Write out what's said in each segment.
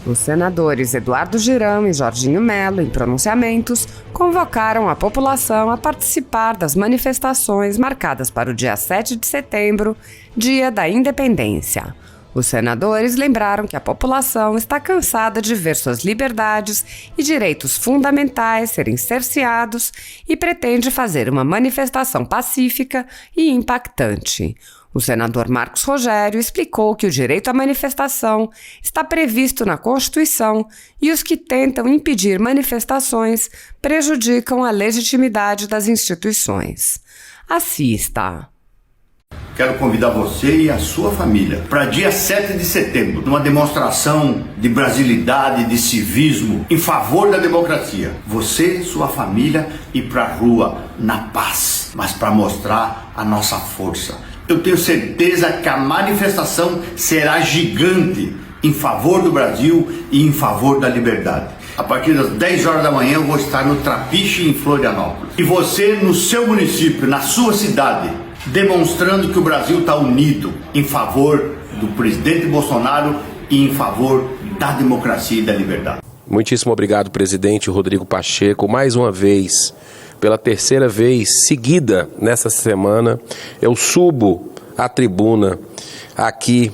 Os senadores Eduardo Girão e Jorginho Melo, em pronunciamentos, convocaram a população a participar das manifestações marcadas para o dia 7 de setembro, Dia da Independência. Os senadores lembraram que a população está cansada de ver suas liberdades e direitos fundamentais serem cerceados e pretende fazer uma manifestação pacífica e impactante. O senador Marcos Rogério explicou que o direito à manifestação está previsto na Constituição e os que tentam impedir manifestações prejudicam a legitimidade das instituições. Assista. Quero convidar você e a sua família para dia 7 de setembro, numa demonstração de brasilidade, de civismo, em favor da democracia. Você e sua família ir para a rua na paz, mas para mostrar a nossa força. Eu tenho certeza que a manifestação será gigante em favor do Brasil e em favor da liberdade. A partir das 10 horas da manhã eu vou estar no Trapiche, em Florianópolis. E você no seu município, na sua cidade, demonstrando que o Brasil está unido em favor do presidente Bolsonaro e em favor da democracia e da liberdade. Muitíssimo obrigado, presidente Rodrigo Pacheco. Mais uma vez, pela terceira vez seguida nessa semana, eu subo à tribuna aqui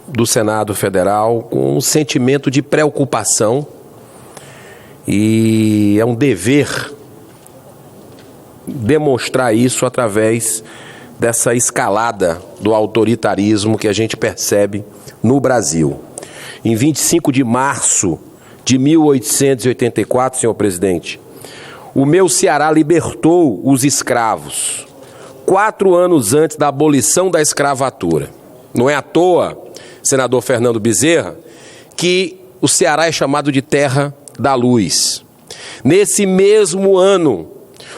do Senado Federal com um sentimento de preocupação, e é um dever demonstrar isso através dessa escalada do autoritarismo que a gente percebe no Brasil. Em 25 de março de 1884, senhor presidente, o meu Ceará libertou os escravos, 4 anos antes da abolição da escravatura. Não é à toa, senador Fernando Bezerra, que o Ceará é chamado de terra da luz. Nesse mesmo ano,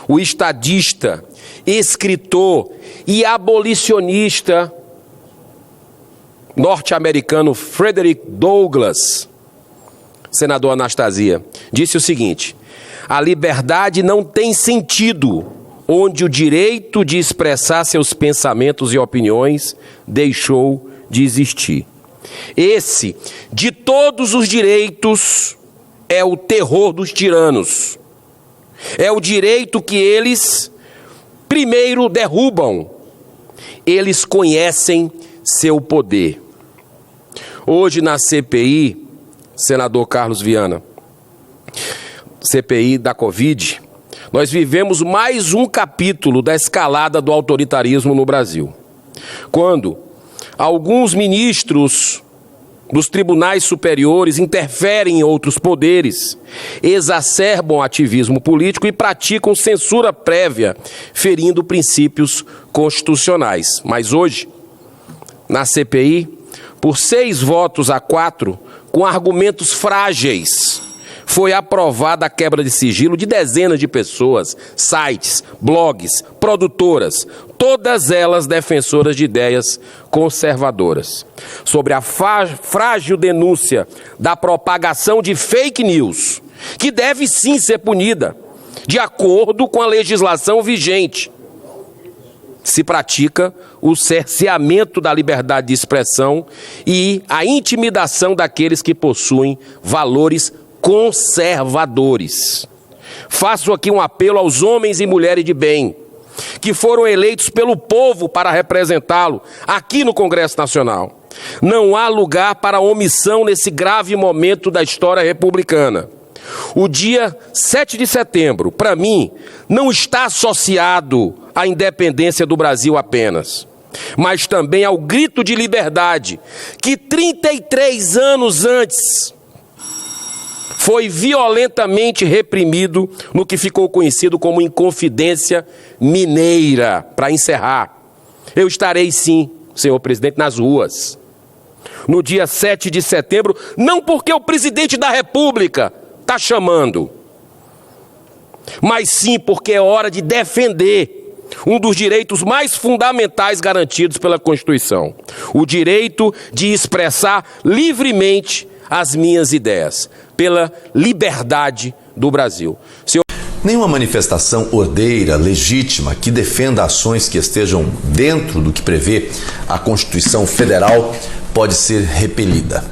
o estadista, escritor e abolicionista norte-americano Frederick Douglass, senador Anastasia, disse o seguinte: a liberdade não tem sentido onde o direito de expressar seus pensamentos e opiniões deixou de existir. Esse, de todos os direitos, é o terror dos tiranos. É o direito que eles primeiro derrubam. Eles conhecem seu poder. Hoje na CPI, senador Carlos Viana, CPI da Covid, nós vivemos mais um capítulo da escalada do autoritarismo no Brasil. Quando alguns ministros dos tribunais superiores interferem em outros poderes, exacerbam o ativismo político e praticam censura prévia, ferindo princípios constitucionais. Mas hoje, na CPI, por 6-4, com argumentos frágeis, foi aprovada a quebra de sigilo de dezenas de pessoas, sites, blogs, produtoras, todas elas defensoras de ideias conservadoras, sobre a frágil denúncia da propagação de fake news, que deve sim ser punida, de acordo com a legislação vigente. Se pratica o cerceamento da liberdade de expressão e a intimidação daqueles que possuem valores conservadores. Faço aqui um apelo aos homens e mulheres de bem, que foram eleitos pelo povo para representá-lo aqui no Congresso Nacional. Não há lugar para omissão nesse grave momento da história republicana. O dia 7 de setembro, para mim, não está associado à independência do Brasil apenas, mas também ao grito de liberdade que 33 anos antes foi violentamente reprimido no que ficou conhecido como Inconfidência Mineira. Para encerrar, eu estarei sim, senhor presidente, nas ruas, no dia 7 de setembro, não porque o presidente da República está chamando, mas sim porque é hora de defender um dos direitos mais fundamentais garantidos pela Constituição, o direito de expressar livremente as minhas ideias, pela liberdade do Brasil. Nenhuma manifestação ordeira, legítima, que defenda ações que estejam dentro do que prevê a Constituição Federal pode ser repelida.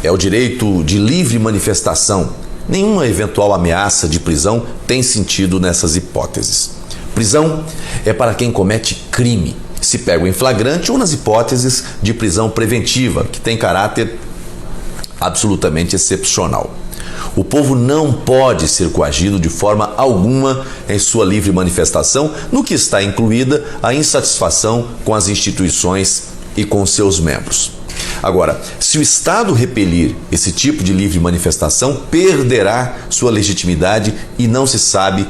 é o direito de livre manifestação. Nenhuma eventual ameaça de prisão tem sentido nessas hipóteses. Prisão é para quem comete crime, se pega em flagrante, ou nas hipóteses de prisão preventiva, que tem caráter absolutamente excepcional. O povo não pode ser coagido de forma alguma em sua livre manifestação, no que está incluída a insatisfação com as instituições e com seus membros. Agora, se o Estado repelir esse tipo de livre manifestação, perderá sua legitimidade e não se sabe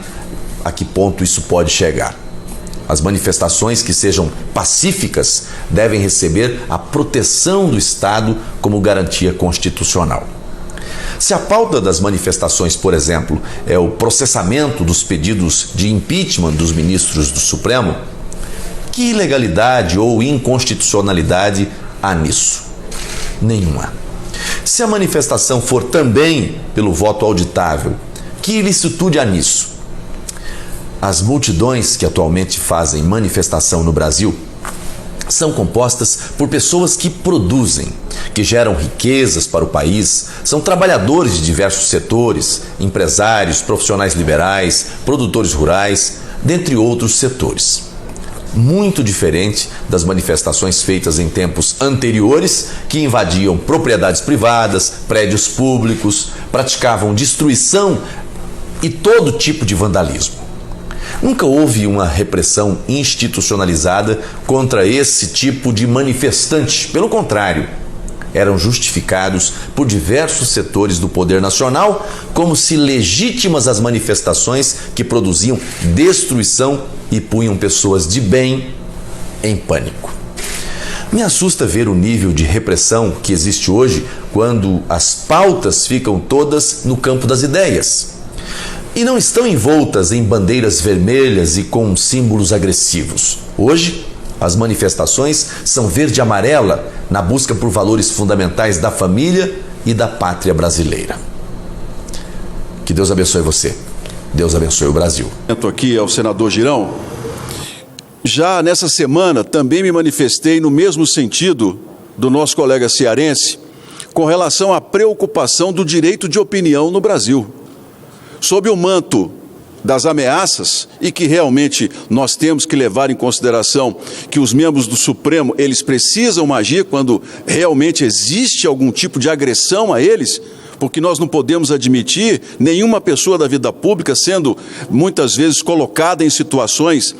a que ponto isso pode chegar. As manifestações que sejam pacíficas devem receber a proteção do Estado como garantia constitucional. Se a pauta das manifestações, por exemplo, é o processamento dos pedidos de impeachment dos ministros do Supremo, que ilegalidade ou inconstitucionalidade há nisso? Nenhuma. Se a manifestação for também pelo voto auditável, que ilicitude há nisso? As multidões que atualmente fazem manifestação no Brasil são compostas por pessoas que produzem, que geram riquezas para o país, são trabalhadores de diversos setores, empresários, profissionais liberais, produtores rurais, dentre outros setores. Muito diferente das manifestações feitas em tempos anteriores, que invadiam propriedades privadas, prédios públicos, praticavam destruição e todo tipo de vandalismo. Nunca houve uma repressão institucionalizada contra esse tipo de manifestante. Pelo contrário, eram justificados por diversos setores do poder nacional como se legítimas as manifestações que produziam destruição e punham pessoas de bem em pânico. Me assusta ver o nível de repressão que existe hoje quando as pautas ficam todas no campo das ideias e não estão envoltas em bandeiras vermelhas e com símbolos agressivos. Hoje, as manifestações são verde e amarela na busca por valores fundamentais da família e da pátria brasileira. Que Deus abençoe você. Deus abençoe o Brasil. Aqui ao senador Girão. Já nessa semana também me manifestei no mesmo sentido do nosso colega cearense com relação à preocupação do direito de opinião no Brasil. Sob o manto das ameaças, e que realmente nós temos que levar em consideração que os membros do Supremo, eles precisam agir quando realmente existe algum tipo de agressão a eles, porque nós não podemos admitir nenhuma pessoa da vida pública sendo muitas vezes colocada em situações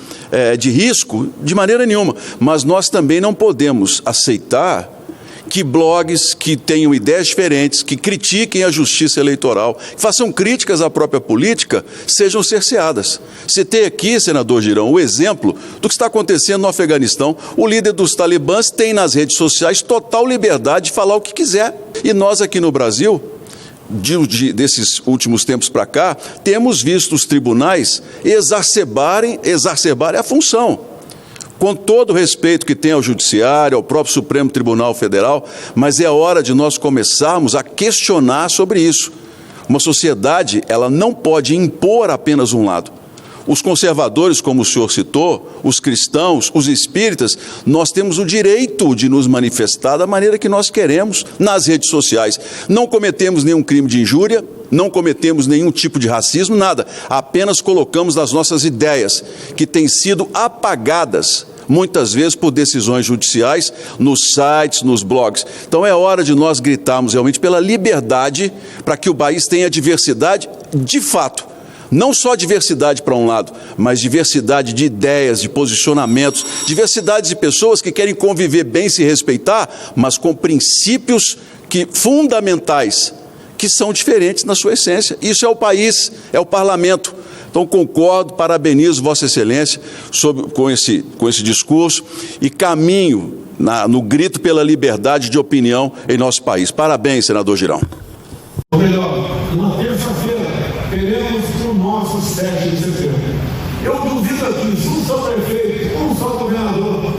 de risco, de maneira nenhuma. Mas nós também não podemos aceitar que blogs que tenham ideias diferentes, que critiquem a justiça eleitoral, que façam críticas à própria política, sejam cerceadas. Citei aqui, senador Girão, o exemplo do que está acontecendo no Afeganistão. O líder dos talibãs tem nas redes sociais total liberdade de falar o que quiser. E nós aqui no Brasil, desses últimos tempos para cá, temos visto os tribunais exacerbarem a função. Com todo o respeito que tem ao Judiciário, ao próprio Supremo Tribunal Federal, mas é hora de nós começarmos a questionar sobre isso. Uma sociedade, ela não pode impor apenas um lado. Os conservadores, como o senhor citou, os cristãos, os espíritas, nós temos o direito de nos manifestar da maneira que nós queremos nas redes sociais. Não cometemos nenhum crime de injúria, não cometemos nenhum tipo de racismo, nada. Apenas colocamos as nossas ideias, que têm sido apagadas, muitas vezes por decisões judiciais, nos sites, nos blogs. Então é hora de nós gritarmos realmente pela liberdade, para que o país tenha diversidade de fato. Não só diversidade para um lado, mas diversidade de ideias, de posicionamentos, diversidade de pessoas que querem conviver bem, se respeitar, mas com princípios fundamentais, que são diferentes na sua essência. Isso é o país, é o parlamento. Então concordo, parabenizo Vossa Excelência com esse discurso e caminho no grito pela liberdade de opinião em nosso país. Parabéns, senador Girão. Ou melhor, na terça-feira teremos o nosso 7 de setembro. Eu duvido aqui, um só prefeito, um só governador,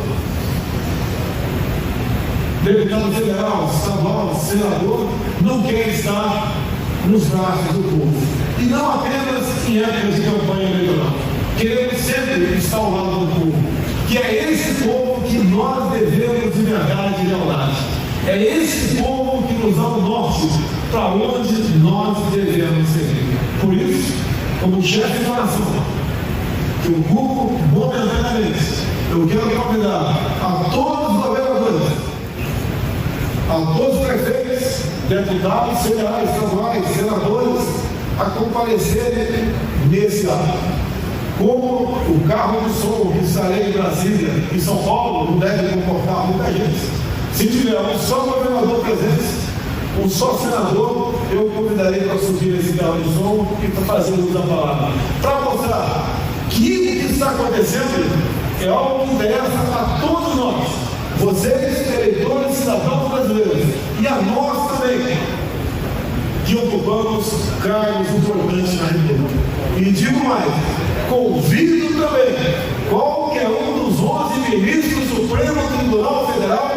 deputado federal, estadual, senador, não quer estar nos braços do povo. E não apenas em épocas de campanha eleitoral. Queremos sempre estar ao lado do povo. Que é esse povo que nós devemos de verdade e lealdade. É esse povo que nos dá o nosso para onde nós devemos seguir. Por isso, como chefe de nação, que ocupo momentaneamente, eu quero convidar a todos os governadores, a todos os prefeitos, deputados federais, estaduais, senadores, a comparecerem nesse ato. Como o carro de som que estarei em Brasília, em São Paulo, não deve comportar muita gente. Se tiver um só governador presente, um só senador, eu convidarei para subir esse carro de som e para fazer uso da palavra. Para mostrar que o que está acontecendo é algo que interessa a todos nós, vocês, eleitores, cidadãos brasileiros, e a nós também, que ocupamos cargos importantes na República. E digo mais, convido também qualquer um dos 11 ministros do Supremo Tribunal Federal